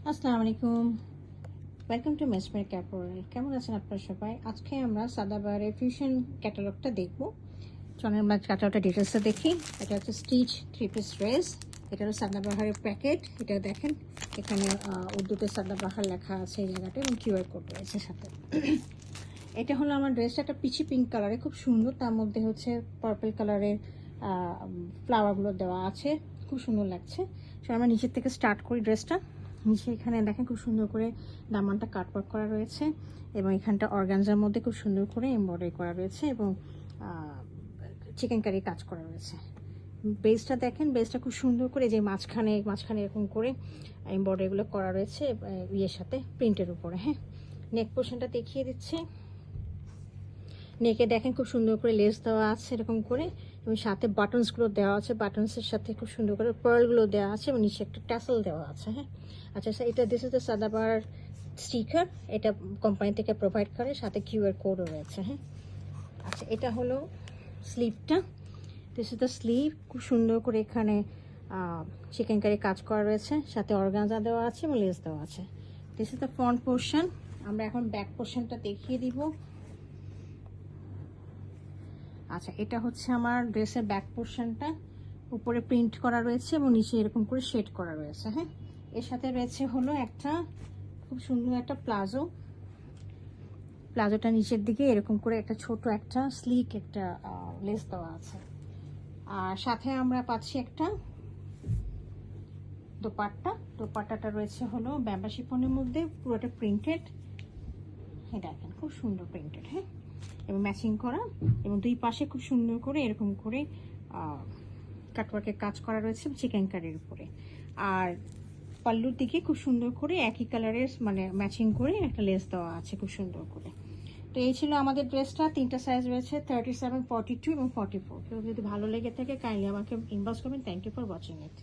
আসসালামু আলাইকুম, welcome to মেসমের ক্যাপোরাল। কেমন আছেন আপনারা সবাই? আজকে আমরা সাদাবাহারের ফিউশন ক্যাটালগটা দেখব। চলেন আমরা ক্যাটালগটা ডিটেলসটা দেখি। এটা হচ্ছে স্টিচ 3 পিস ড্রেস। এটা হলো সাদাবাহারের প্যাকেট। এটা দেখেন এখানে উর্দুতে সাদাবাহার লেখা আছে এই জায়গাটা এবং কিউআর কোড রয়েছে সাথে। এটা হলো আমার ড্রেসটা, একটা পিচি পিঙ্ক কালারে, খুব সুন্দর। তার মধ্যে হচ্ছে পার্পল কালারের ফ্লাওয়ারগুলো দেওয়া আছে, খুব সুন্দর লাগছে। সো আমরা নিচের থেকে স্টার্ট করি ড্রেসটা। নিচে এখানে দেখেন খুব সুন্দর করে দামানটা কাটওয়ার্ক করা রয়েছে এবং এখানটা অর্গানজার মধ্যে খুব সুন্দর করে এমব্রয়ডারি করা রয়েছে এবং চিকেন কারি কাজ করা রয়েছে। বেসটা দেখেন, বেসটা খুব সুন্দর করে যে মাঝখানে এরকম করে এমব্রয়ডারিগুলো করা রয়েছে ইয়ের সাথে, প্রিন্টের উপরে। হ্যাঁ, নেক পোর্শনটা দেখিয়ে দিচ্ছি। নেকে দেখেন খুব সুন্দর করে লেস দেওয়া আছে এরকম করে, এবং সাথে বাটনসগুলো দেওয়া আছে। বাটনসের সাথে খুব সুন্দর করে পার্লগুলো দেওয়া আছে এবং নিচে একটা ট্যাসেল দেওয়া আছে। হ্যাঁ, আচ্ছা স্যার, এটা this is the Sadabahar sticker. এটা কোম্পানি থেকে প্রোভাইড করে, সাথে কিউআর কোডও রয়েছে। হ্যাঁ, আচ্ছা, এটা হলো স্লিভটা। This is the sleeve. খুব সুন্দর করে এখানে চিকেন কারি কাজ করা রয়েছে, সাথে অর্গানজা দেওয়া আছে এবং লেস দেওয়া আছে। This is the front portion. আমরা এখন ব্যাক পোর্শনটা দেখিয়ে দিব। আচ্ছা, এটা হচ্ছে আমার ড্রেসের ব্যাক পোর্শনটা। উপরে প্রিন্ট করা রয়েছে এবং নিচে এরকম করে শেড করা রয়েছে। হ্যাঁ, এর সাথে রয়েছে হলো একটা খুব সুন্দর একটা প্লাজো। প্লাজোটা নিচের দিকে এরকম করে একটা ছোট একটা স্লিক একটা লেস দেওয়া আছে। আর সাথে আমরা পাচ্ছি একটা দোপাট্টা। দোপাট্টাটা রয়েছে হলো ব্যাম্বা শিফনের মধ্যে, পুরোটা প্রিন্টেড। হ্যাঁ, দেখেন খুব সুন্দর প্রিন্টেড। হ্যাঁ, এবং ম্যাচিং করা, এবং দুই পাশে খুব সুন্দর করে এরকম করে কাটওয়ার্কের কাজ করা রয়েছে চিকেন কারির উপরে। আর পাল্লুর দিকে খুব সুন্দর করে একই কালারের মানে ম্যাচিং করে একটা লেস দেওয়া আছে খুব সুন্দর করে। তো এই ছিল আমাদের ড্রেসটা। 3টা সাইজ রয়েছে, 37, 42 এবং 44। কেউ যদি ভালো লেগে থাকে কাইন্ডলি আমাকে ইনবক্স করবেন। Thank you for watching it.